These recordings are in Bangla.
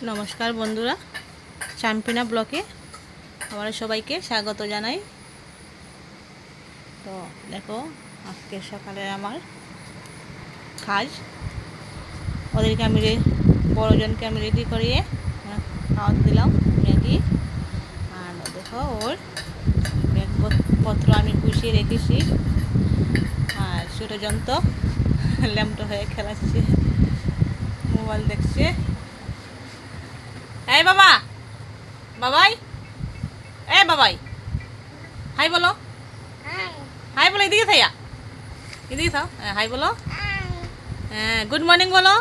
নমস্কার বন্ধুরা, চাম্পিনা ব্লকে আমার সবাইকে স্বাগত জানাই। তো দেখো, আজকে সকালে আমার কাজ, ওদেরকে আমি বড়জনকে আমি রেডি করিয়ে খাওয়াতে দিলাম ম্যাগি। আর দেখো, ওর ব্যাগপত্র আমি গুছিয়ে রেখেছি। আর ছোটোজন তো ল্যাম্পটো হয়ে খেলাচ্ছে, মোবাইল দেখছে। এই বাবা, বাবাই, এ বাবাই, হাই বলো, হাই বলো। এদিকে থাইয়া, এদিকে থাও, হাই বলো। হ্যাঁ, গুড মর্নিং বলো,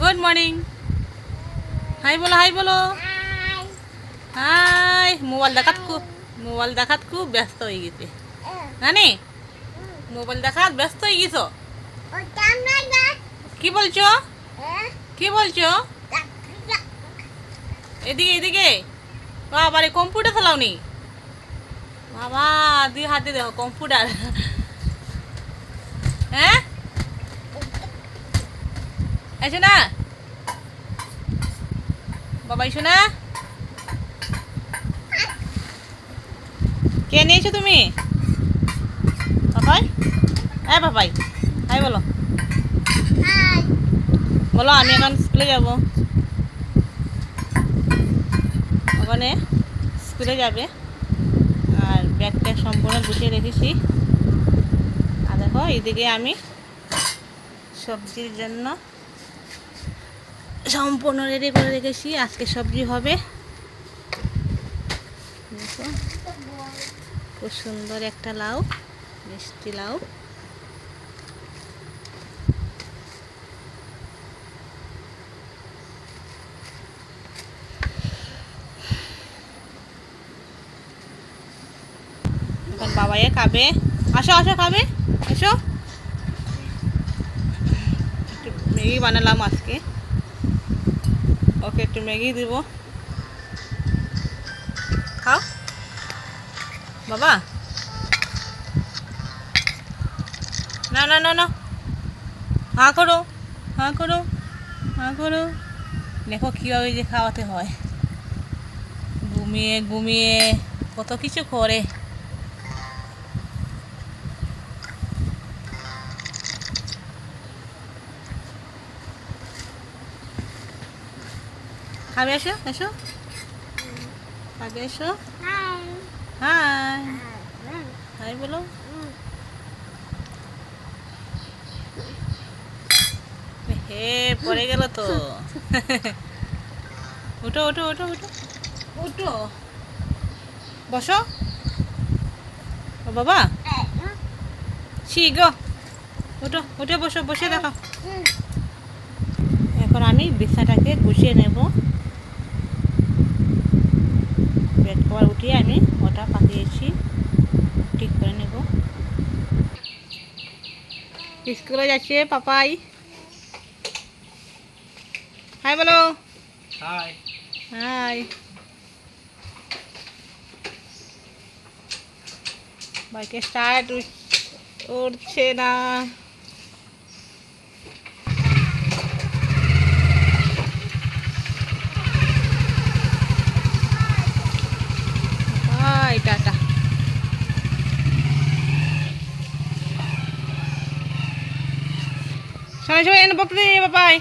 গুড মর্নিং। হাই বলো, হাই বলো, হাই। মোবাইল দেখাত খুব ব্যস্ত হয়ে গেছে জানি, মোবাইল দেখাত ব্যস্ত হয়ে গেছো। কি বলছো, কি বলছো? এদিকে এদিকে, বাবা রে, কম্পিউটার চালাও নি বাবা? দুই হাতে দেখো কম্পিউটার। হ্যাঁ, এসো না বাবা, এসো না। কে নিয়েছো তুমি? বাবাই, হ্যাঁ বাবাই, হাই বলো, বলো আমি এখন স্কুলে যাব। ওখানে স্কুলে যাবে, আর ব্যাগটা সম্পূর্ণ গুছিয়ে রেখেছি। আর দেখো, এইদিকে আমি সবজির জন্য সম্পূর্ণ রেডি করে রেখেছি। আজকে সবজি হবে, দেখো খুব সুন্দর একটা লাউ, মিষ্টি লাউ। এখন বাবাইয়ে খাবে, আসো আসো খাবে, এসো। একটু ম্যাগি বানালাম আজকে, ওকে একটু ম্যাগি দিব, খাও বাবা। না না না না, হাঁ করো, হাঁ করো, হাঁ করো। দেখো কীভাবে যে খাওয়াতে হয়, ঘুমিয়ে ঘুমিয়ে কত কিছু করে। খাবে, এসো এসো, আগে এসো। হাই, হাই বলো। হে, পড়ে গেল তো। উঠো উঠো উঠো উঠো উঠো, বসো। ও বাবা, গো, উঠো, উঠে বসো, বসে দেখো। এখন আমি বিছানাটাকে গুছিয়ে নেব, বেড কভার উঠিয়ে আমি ওটা পাতিয়েছি, ঠিক করে নেব। স্কুলে যাচ্ছে পাপাই, হাই বলো, হাই হাই। বাইকে স্টার্ট উঠছে না। Hi tata. সবাই সবাই এনে বকতে দিই বাবাই।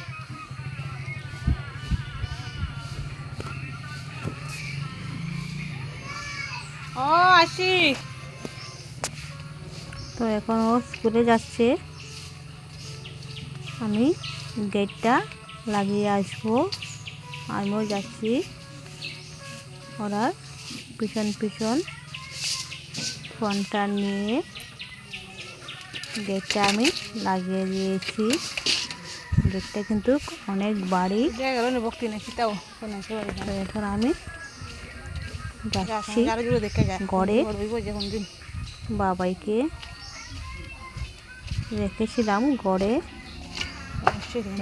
ও আসি। তো এখন ও স্কুলে যাচ্ছে, আমি গেটটা লাগিয়ে আসবো। আমিও যাচ্ছি ওরা পিছন পিছন, ফোনটা নিয়ে গেটটা আমি লাগিয়ে দিয়েছি। গেটটা কিন্তু অনেক বাড়ি। এখন আমি যাচ্ছি ঘরে, বাবাইকে রেখেছিলাম ঘরে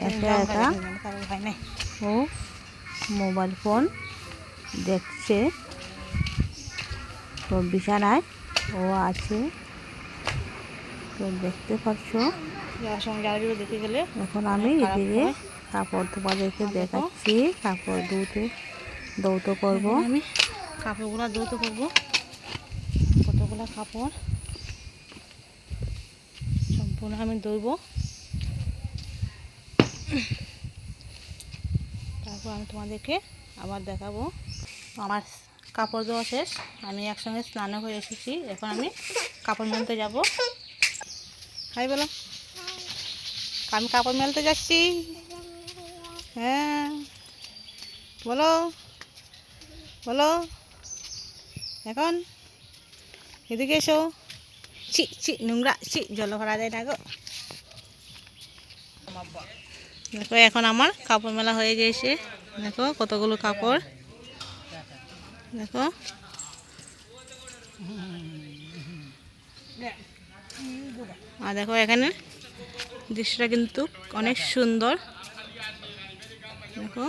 একা একা, ও মোবাইল ফোন দেখছে। তো বিছানায় ও আছে, তো দেখতে পাচ্ছ। এখন আমি এদিকে কাপড় তোমাদেরকে দেখাচ্ছি। কাপড় দৌত করবো। আমি কাপড়গুলো দৌত করবো। কতগুলো কাপড় সম্পূর্ণ আমি ধুইব। তারপর আমি তোমাদেরকে আবার দেখাবো। আমার কাপড় ধোয়া শেষ, আমি একসঙ্গে স্নানও করে এসেছি। এখন আমি কাপড় মেলতে যাব। হাই বলো। আমি কাপড় মেলতে যাচ্ছি। হ্যাঁ বলো বলো। এখন এদিকে এসো। ছি ছি, নোংরা, ছি, জল ভরা যায় না গো। দেখো এখন আমার কাপড় মেলা হয়ে গেছে। দেখো কতগুলো কাপড়, দেখো। আর দেখো এখানে দৃশ্যটা কিন্তু অনেক সুন্দর। দেখো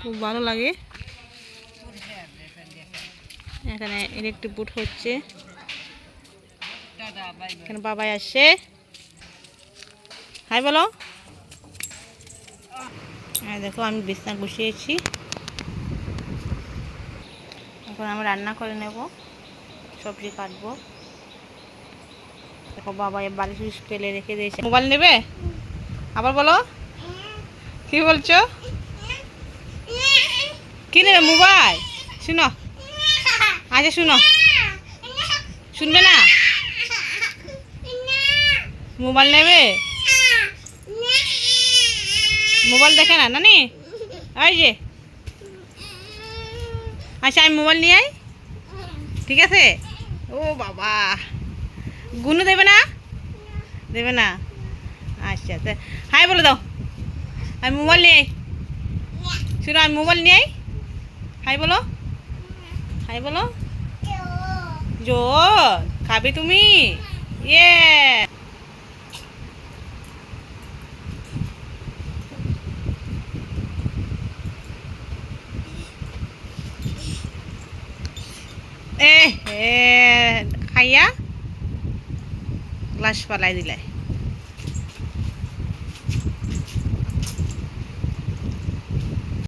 খুব ভালো লাগে। এখানে ইলেকট্রিক বুট হচ্ছে। এখানে বাবাই আসছে। হাই বলো। হ্যাঁ দেখো আমি বিছনা গুছিয়েছি। এখন আমি রান্না করে নেব, সবজি কাটবো। দেখো বাবা বালিশ ফেলে রেখে দিয়েছে। মোবাইল নেবে? আবার বলো, কি বলছো? কি নেবে? মোবাইল? শুনো, আচ্ছা শুনো, শুনবে না? মোবাইল নেবে? মোবাইল দেখে না নানি? এই যে, আচ্ছা আমি মোবাইল নিয়ে আই, ঠিক আছে? ও বাবা, গুনু দেবে না? দেবে না? আচ্ছা হাই বলে দাও। আমি মোবাইল নিয়ে আই, শুনো আমি মোবাইল নিয়ে আই। হাই বলো, হাই বলো। জোর খাবে তুমি? ইয়ে এ খাইয়া গ্লাস পালাই দিলাই।